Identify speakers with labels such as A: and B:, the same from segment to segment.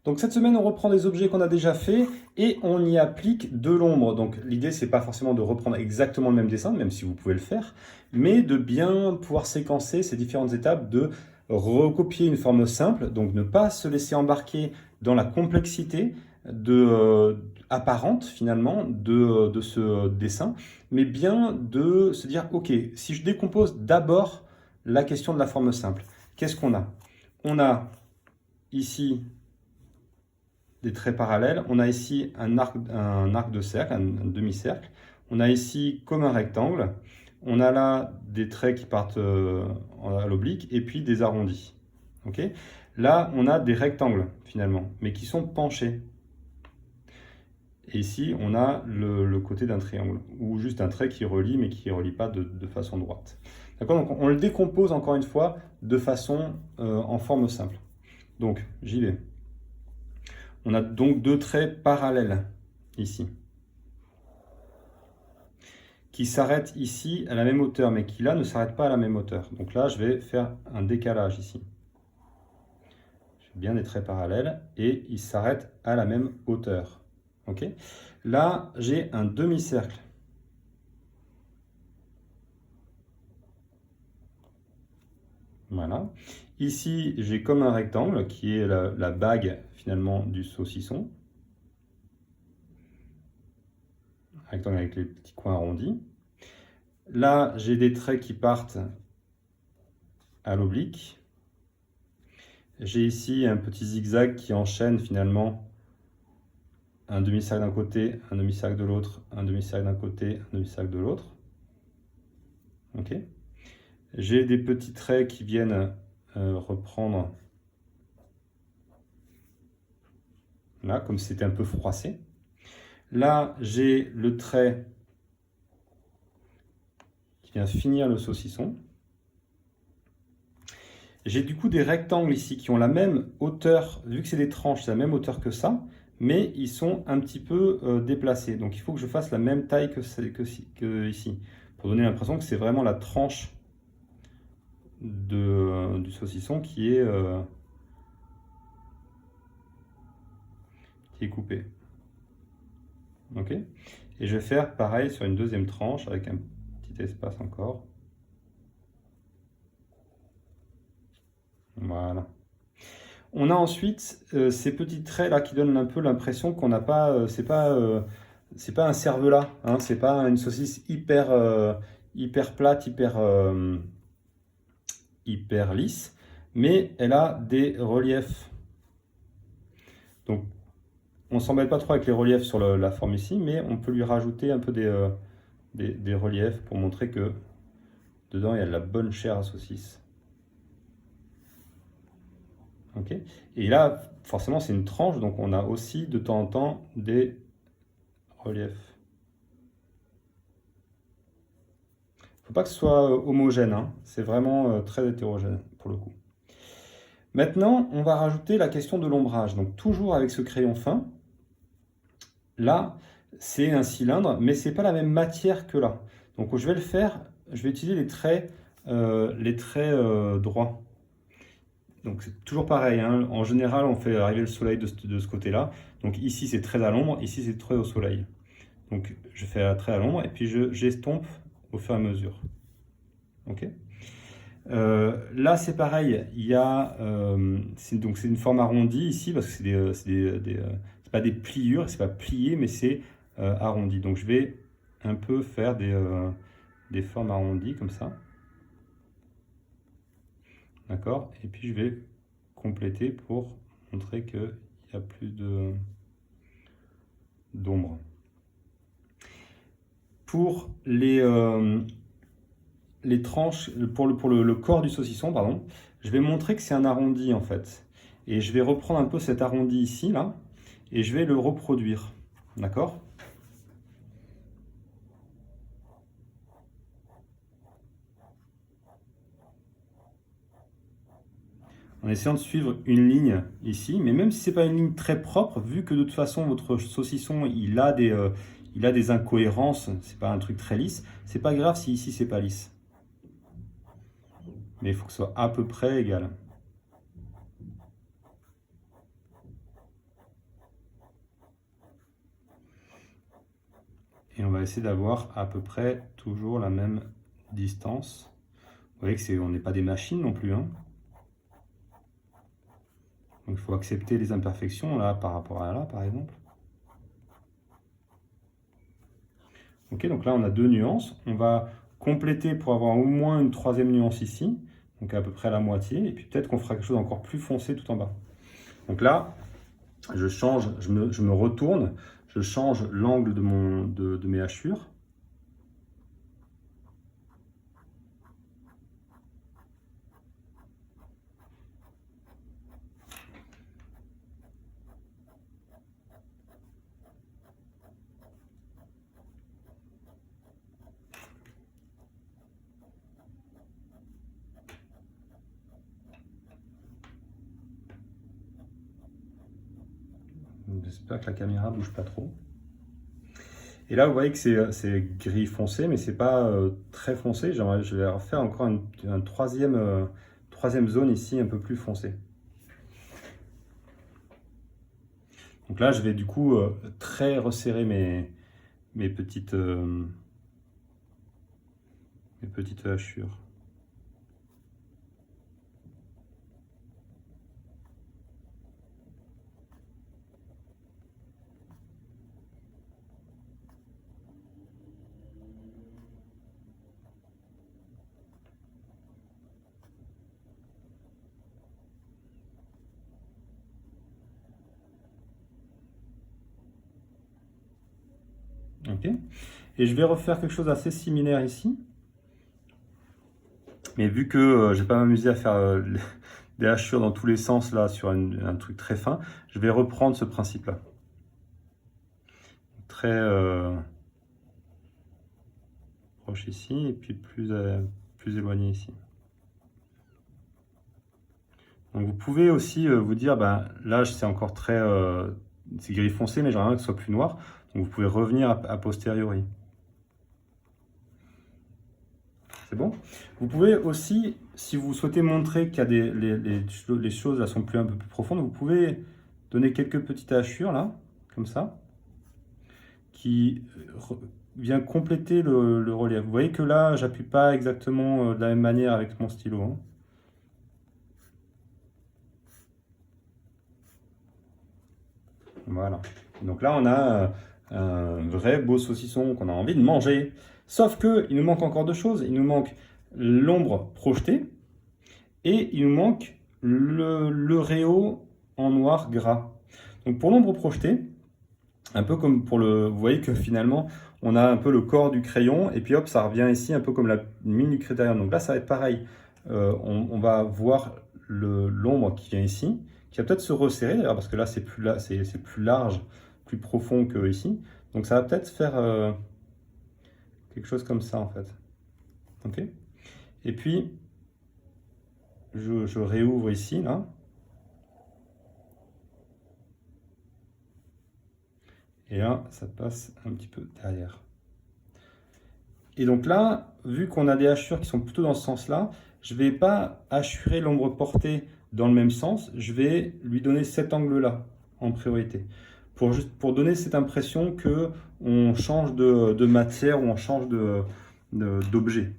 A: Donc cette semaine, on reprend des objets qu'on a déjà fait et on y applique de l'ombre. Donc l'idée, c'est pas forcément de reprendre exactement le même dessin, même si vous pouvez le faire, mais de bien pouvoir séquencer ces différentes étapes, de recopier une forme simple, donc ne pas se laisser embarquer dans la complexité apparente finalement de ce dessin, mais bien de se dire, ok, si je décompose d'abord la question de la forme simple, qu'est-ce qu'on a? On a ici des traits parallèles. On a ici un arc de cercle, un demi-cercle. On a ici comme un rectangle. On a là des traits qui partent à l'oblique et puis des arrondis. Okay, là, on a des rectangles finalement, mais qui sont penchés. Et ici, on a le côté d'un triangle, ou juste un trait qui relie, mais qui ne relie pas de façon droite. D'accord? Donc on le décompose encore une fois de façon en forme simple. Donc, j'y vais. On a donc deux traits parallèles ici, qui s'arrêtent ici à la même hauteur, mais qui là ne s'arrêtent pas à la même hauteur. Donc là, je vais faire un décalage ici. J'ai bien des traits parallèles et ils s'arrêtent à la même hauteur. Ok? Là, j'ai un demi-cercle. Voilà. Ici, j'ai comme un rectangle qui est la bague finalement du saucisson. Un rectangle avec les petits coins arrondis. Là, j'ai des traits qui partent à l'oblique. J'ai ici un petit zigzag qui enchaîne finalement un demi-cercle d'un côté, un demi-cercle de l'autre, un demi-cercle d'un côté, un demi-cercle de l'autre. Ok. J'ai des petits traits qui viennent reprendre là, comme si c'était un peu froissé. Là, j'ai le trait qui vient finir le saucisson. J'ai du coup des rectangles ici qui ont la même hauteur, vu que c'est des tranches, c'est la même hauteur que ça, mais ils sont un petit peu déplacés. Donc il faut que je fasse la même taille que ici, pour donner l'impression que c'est vraiment la tranche du saucisson qui est coupée. Ok. Et je vais faire pareil sur une deuxième tranche avec un petit espace encore. Voilà. On a ensuite ces petits traits là qui donnent un peu l'impression qu'on n'a pas, c'est pas un cervelas, hein, c'est pas une saucisse hyper plate, hyper lisse, mais elle a des reliefs. Donc on s'embête pas trop avec les reliefs sur la forme ici, mais on peut lui rajouter un peu des reliefs pour montrer que dedans il y a de la bonne chair à saucisse. Okay. Et là, forcément, c'est une tranche, donc on a aussi de temps en temps des reliefs. Il ne faut pas que ce soit homogène, hein. C'est vraiment très hétérogène pour le coup. Maintenant, on va rajouter la question de l'ombrage. Donc toujours avec ce crayon fin. Là, c'est un cylindre, mais ce n'est pas la même matière que là. Donc je vais le faire, je vais utiliser les traits droits. Donc c'est toujours pareil, hein. En général, on fait arriver le soleil de ce côté-là. Donc ici, c'est très à l'ombre, ici, c'est très au soleil. Donc je fais un trait à l'ombre et puis j'estompe au fur et à mesure. Ok. Là, c'est pareil. Il y a donc c'est une forme arrondie ici parce que c'est pas des pliures, c'est pas plié, mais c'est arrondi. Donc je vais un peu faire des formes arrondies comme ça. D'accord. Et puis je vais compléter pour montrer qu'il n'y a plus d'ombre. Pour les tranches, pour le corps du saucisson, pardon, je vais montrer que c'est un arrondi en fait. Et je vais reprendre un peu cet arrondi ici, là, et je vais le reproduire. D'accord? En essayant de suivre une ligne ici, mais même si ce n'est pas une ligne très propre, vu que de toute façon votre saucisson il a des incohérences, c'est pas un truc très lisse, c'est pas grave si ici c'est pas lisse. Mais il faut que ce soit à peu près égal. on va essayer d'avoir à peu près toujours la même distance. Vous voyez que on n'est pas des machines non plus, hein. Donc il faut accepter les imperfections là par rapport à là, par exemple. Ok, donc là on a 2 nuances. On va compléter pour avoir au moins une 3e nuance ici, donc à peu près la moitié, et puis peut-être qu'on fera quelque chose d'encore plus foncé tout en bas. Donc là, je change, je me retourne, je change l'angle de mes hachures. J'espère que la caméra bouge pas trop. Et là, vous voyez que c'est gris foncé, mais c'est pas très foncé. Je vais refaire encore une troisième zone ici, un peu plus foncée. Donc là, je vais du coup très resserrer mes petites hachures. Ok. Et je vais refaire quelque chose d'assez similaire ici. Mais vu que je vais pas m'amuser à faire des hachures dans tous les sens là sur un truc très fin, je vais reprendre ce principe-là. Très proche ici et puis plus éloigné ici. Donc vous pouvez aussi vous dire, ben, là c'est encore très c'est gris foncé, mais j'aimerais que ce soit plus noir. Donc vous pouvez revenir a posteriori. C'est bon? Vous pouvez aussi, si vous souhaitez montrer qu'il y a les choses là sont un peu plus profondes, vous pouvez donner quelques petites hachures là, comme ça, qui vient compléter le relief. Vous voyez que là, j'appuie pas exactement de la même manière avec mon stylo, hein. Voilà. Donc là, on a un vrai beau saucisson qu'on a envie de manger. Sauf qu'il nous manque encore 2 choses. Il nous manque l'ombre projetée et il nous manque le réau en noir gras. Donc pour l'ombre projetée, un peu comme pour vous voyez que finalement, on a un peu le corps du crayon et puis hop, ça revient ici un peu comme la mine du critérium. Donc là, ça va être pareil. On va voir l'ombre qui vient ici, qui va peut-être se resserrer, d'ailleurs, parce que là, c'est plus large, plus profond que ici. Donc ça va peut-être faire quelque chose comme ça, en fait. Ok. Et puis, je réouvre ici, là. Et là, ça passe un petit peu derrière. Et donc là, vu qu'on a des hachures qui sont plutôt dans ce sens-là, je ne vais pas hachurer l'ombre portée dans le même sens, je vais lui donner cet angle-là en priorité. Pour donner cette impression qu'on change de matière ou on change d'objet.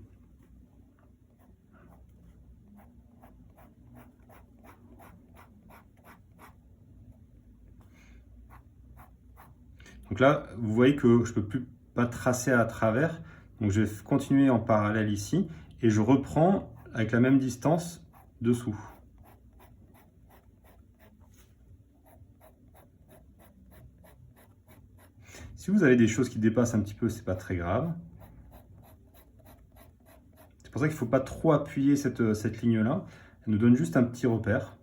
A: Donc là, vous voyez que je ne peux plus pas tracer à travers. Donc je vais continuer en parallèle ici et je reprends avec la même distance dessous. Si vous avez des choses qui dépassent un petit peu, c'est pas très grave. C'est pour ça qu'il ne faut pas trop appuyer cette ligne-là. Elle nous donne juste un petit repère.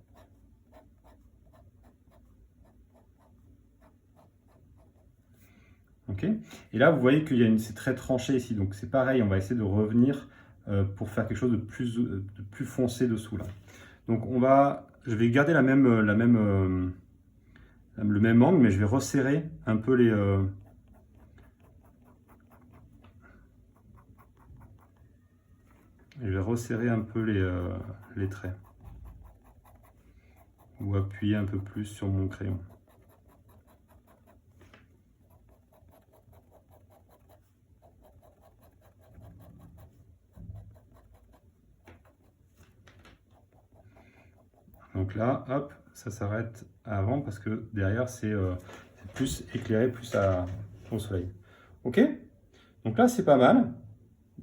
A: Okay. Et là, vous voyez que c'est très tranché ici. Donc c'est pareil, on va essayer de revenir pour faire quelque chose de plus foncé dessous là. Donc je vais garder le même angle, mais je vais resserrer un peu les traits. Ou appuyer un peu plus sur mon crayon. Donc là, hop, ça s'arrête avant parce que derrière, c'est plus éclairé, plus au soleil. Ok? Donc là, c'est pas mal.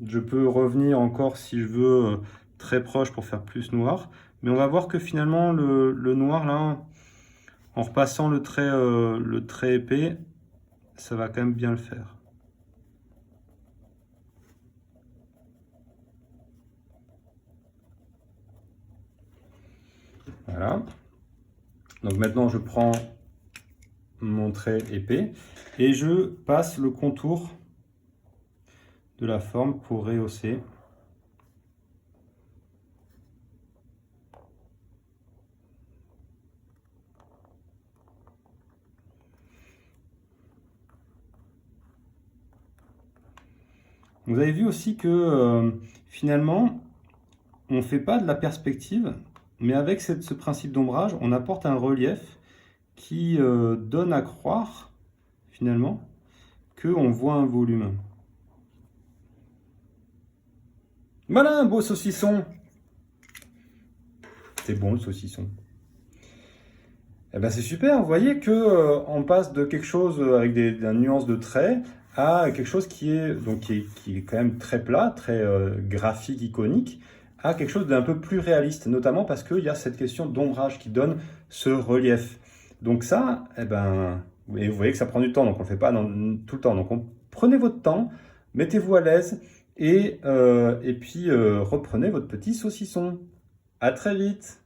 A: Je peux revenir encore, si je veux, très proche pour faire plus noir. Mais on va voir que finalement, le noir, là, en repassant le trait épais, ça va quand même bien le faire. Voilà. Donc maintenant, je prends mon trait épais et je passe le contour de la forme pour rehausser. Vous avez vu aussi que finalement, on ne fait pas de la perspective, mais avec ce principe d'ombrage, on apporte un relief qui donne à croire, finalement, qu'on voit un volume. Voilà un beau saucisson! C'est bon le saucisson. Eh ben c'est super, vous voyez que on passe de quelque chose avec des nuances de traits à quelque chose qui est, donc, qui est quand même très plat, très graphique, iconique, à quelque chose d'un peu plus réaliste, notamment parce qu'il y a cette question d'ombrage qui donne ce relief. Donc ça, eh ben, et vous voyez que ça prend du temps, donc on ne le fait pas tout le temps. Donc prenez votre temps, mettez-vous à l'aise et puis reprenez votre petit saucisson. À très vite!